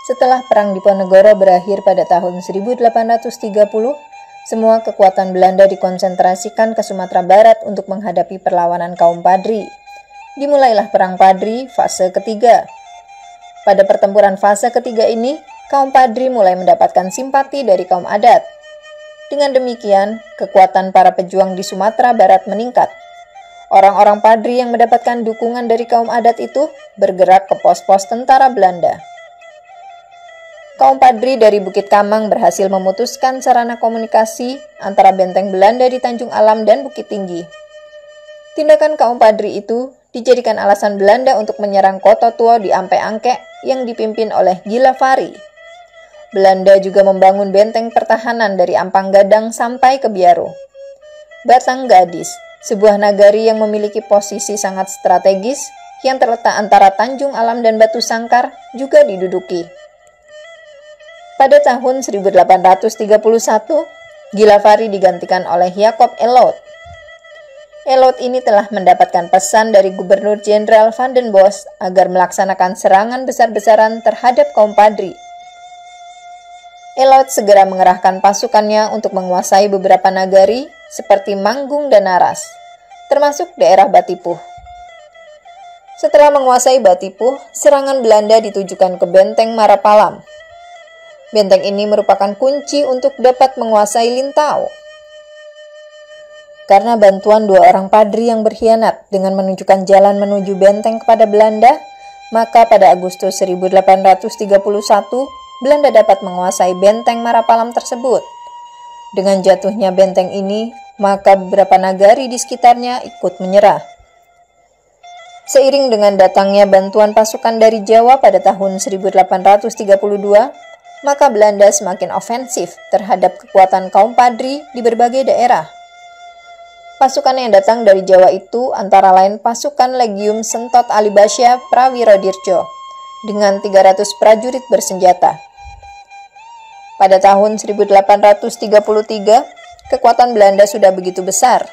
Setelah Perang Diponegoro berakhir pada tahun 1830, semua kekuatan Belanda dikonsentrasikan ke Sumatera Barat untuk menghadapi perlawanan kaum Padri. Dimulailah Perang Padri fase ketiga. Pada pertempuran fase ketiga ini, kaum Padri mulai mendapatkan simpati dari kaum adat. Dengan demikian, kekuatan para pejuang di Sumatera Barat meningkat. Orang-orang Padri yang mendapatkan dukungan dari kaum adat itu bergerak ke pos-pos tentara Belanda. Kaum Padri dari Bukit Kamang berhasil memutuskan sarana komunikasi antara benteng Belanda di Tanjung Alam dan Bukit Tinggi. Tindakan kaum Padri itu dijadikan alasan Belanda untuk menyerang Kota Tua di Ampe Angke yang dipimpin oleh Gila Fari. Belanda juga membangun benteng pertahanan dari Ampang Gadang sampai ke Biaro. Batang Gadis, sebuah nagari yang memiliki posisi sangat strategis yang terletak antara Tanjung Alam dan Batu Sangkar, juga diduduki. Pada tahun 1831, Gila Fari digantikan oleh Jacob Elot. Elot ini telah mendapatkan pesan dari Gubernur Jenderal Van den Bosch agar melaksanakan serangan besar-besaran terhadap kaum Padri. Elot segera mengerahkan pasukannya untuk menguasai beberapa nagari seperti Manggung dan Naras, termasuk daerah Batipuh. Setelah menguasai Batipuh, serangan Belanda ditujukan ke benteng Marapalam. Benteng ini merupakan kunci untuk dapat menguasai Lintau. Karena bantuan dua orang Padri yang berkhianat dengan menunjukkan jalan menuju benteng kepada Belanda, maka pada Agustus 1831, Belanda dapat menguasai benteng Marapalam tersebut. Dengan jatuhnya benteng ini, maka beberapa nagari di sekitarnya ikut menyerah. Seiring dengan datangnya bantuan pasukan dari Jawa pada tahun 1832, maka Belanda semakin ofensif terhadap kekuatan kaum Padri di berbagai daerah. Pasukan yang datang dari Jawa itu antara lain pasukan Legium Sentot Alibasya Prawirodirjo dengan 300 prajurit bersenjata. Pada tahun 1833, kekuatan Belanda sudah begitu besar.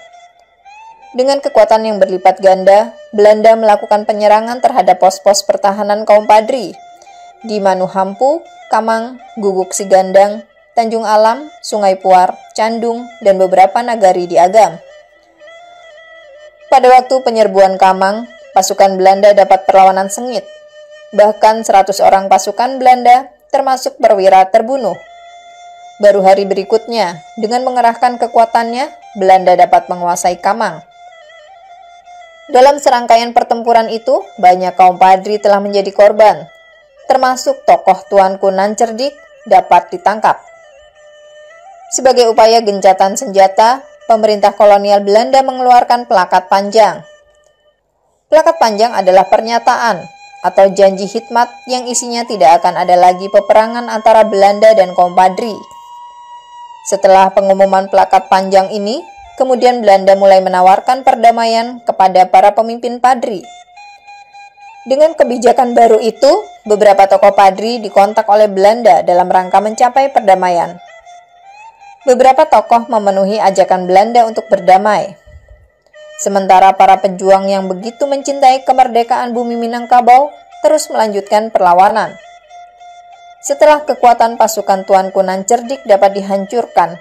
Dengan kekuatan yang berlipat ganda, Belanda melakukan penyerangan terhadap pos-pos pertahanan kaum Padri di Manuhampu, Kamang, Guguk Sigandang, Tanjung Alam, Sungai Puar, Candung, dan beberapa nagari di Agam. Pada waktu penyerbuan Kamang, pasukan Belanda dapat perlawanan sengit. Bahkan 100 orang pasukan Belanda, termasuk perwira, terbunuh. Baru hari berikutnya, dengan mengerahkan kekuatannya, Belanda dapat menguasai Kamang. Dalam serangkaian pertempuran itu, banyak kaum Padri telah menjadi korban, termasuk tokoh Tuanku Nan Cerdik dapat ditangkap. Sebagai upaya gencatan senjata, pemerintah kolonial Belanda mengeluarkan plakat panjang. Plakat panjang adalah pernyataan atau janji hikmat yang isinya tidak akan ada lagi peperangan antara Belanda dan kaum Padri. Setelah pengumuman plakat panjang ini, kemudian Belanda mulai menawarkan perdamaian kepada para pemimpin Padri. Dengan kebijakan baru itu, beberapa tokoh Padri dikontak oleh Belanda dalam rangka mencapai perdamaian. Beberapa tokoh memenuhi ajakan Belanda untuk berdamai. Sementara para pejuang yang begitu mencintai kemerdekaan bumi Minangkabau terus melanjutkan perlawanan. Setelah kekuatan pasukan Tuanku Nan Cerdik dapat dihancurkan,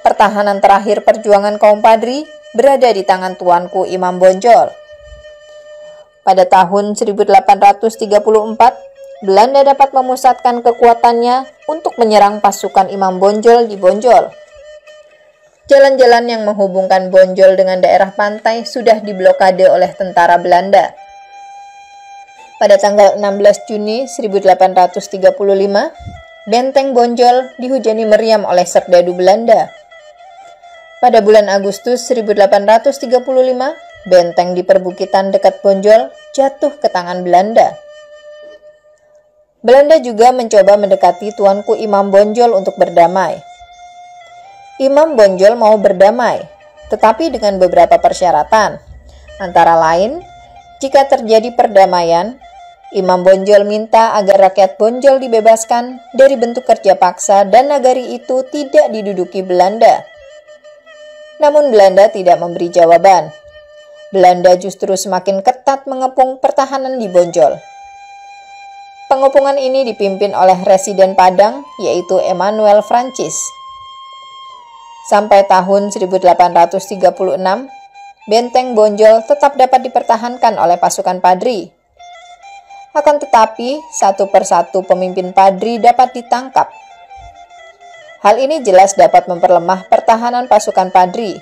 pertahanan terakhir perjuangan kaum Padri berada di tangan Tuanku Imam Bonjol. Pada tahun 1834, Belanda dapat memusatkan kekuatannya untuk menyerang pasukan Imam Bonjol di Bonjol. Jalan-jalan yang menghubungkan Bonjol dengan daerah pantai sudah diblokade oleh tentara Belanda. Pada tanggal 16 Juni 1835, benteng Bonjol dihujani meriam oleh serdadu Belanda. Pada bulan Agustus 1835, benteng di perbukitan dekat Bonjol jatuh ke tangan Belanda. Belanda juga mencoba mendekati Tuanku Imam Bonjol untuk berdamai. Imam Bonjol mau berdamai, tetapi dengan beberapa persyaratan. Antara lain, jika terjadi perdamaian, Imam Bonjol minta agar rakyat Bonjol dibebaskan dari bentuk kerja paksa dan nagari itu tidak diduduki Belanda. Namun Belanda tidak memberi jawaban. Belanda justru semakin ketat mengepung pertahanan di Bonjol. Pengepungan ini dipimpin oleh Residen Padang, yaitu Emmanuel Francis. Sampai tahun 1836, Benteng Bonjol tetap dapat dipertahankan oleh pasukan Padri. Akan tetapi, satu persatu pemimpin Padri dapat ditangkap. Hal ini jelas dapat memperlemah pertahanan pasukan Padri.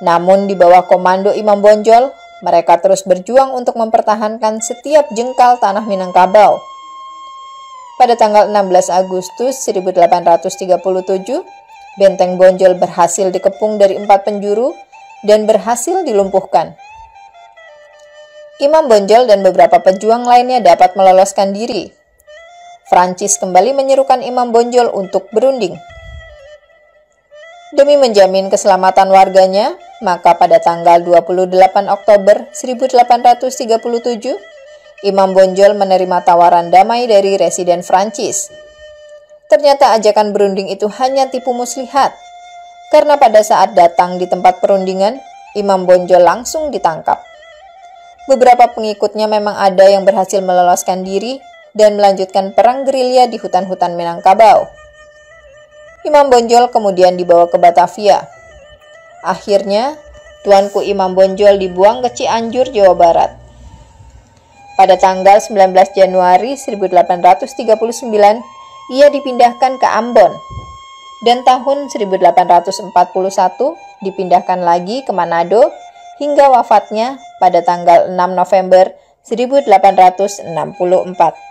Namun di bawah komando Imam Bonjol, mereka terus berjuang untuk mempertahankan setiap jengkal tanah Minangkabau. Pada tanggal 16 Agustus 1837, Benteng Bonjol berhasil dikepung dari 4 penjuru dan berhasil dilumpuhkan. Imam Bonjol dan beberapa pejuang lainnya dapat meloloskan diri. Francis kembali menyerukan Imam Bonjol untuk berunding. Demi menjamin keselamatan warganya, maka pada tanggal 28 Oktober 1837, Imam Bonjol menerima tawaran damai dari Residen Francis. Ternyata ajakan berunding itu hanya tipu muslihat, karena pada saat datang di tempat perundingan, Imam Bonjol langsung ditangkap. Beberapa pengikutnya memang ada yang berhasil meloloskan diri dan melanjutkan perang gerilya di hutan-hutan Minangkabau. Imam Bonjol kemudian dibawa ke Batavia. Akhirnya, Tuanku Imam Bonjol dibuang ke Cianjur, Jawa Barat. Pada tanggal 19 Januari 1839, ia dipindahkan ke Ambon. Dan tahun 1841 dipindahkan lagi ke Manado hingga wafatnya pada tanggal 6 November 1864.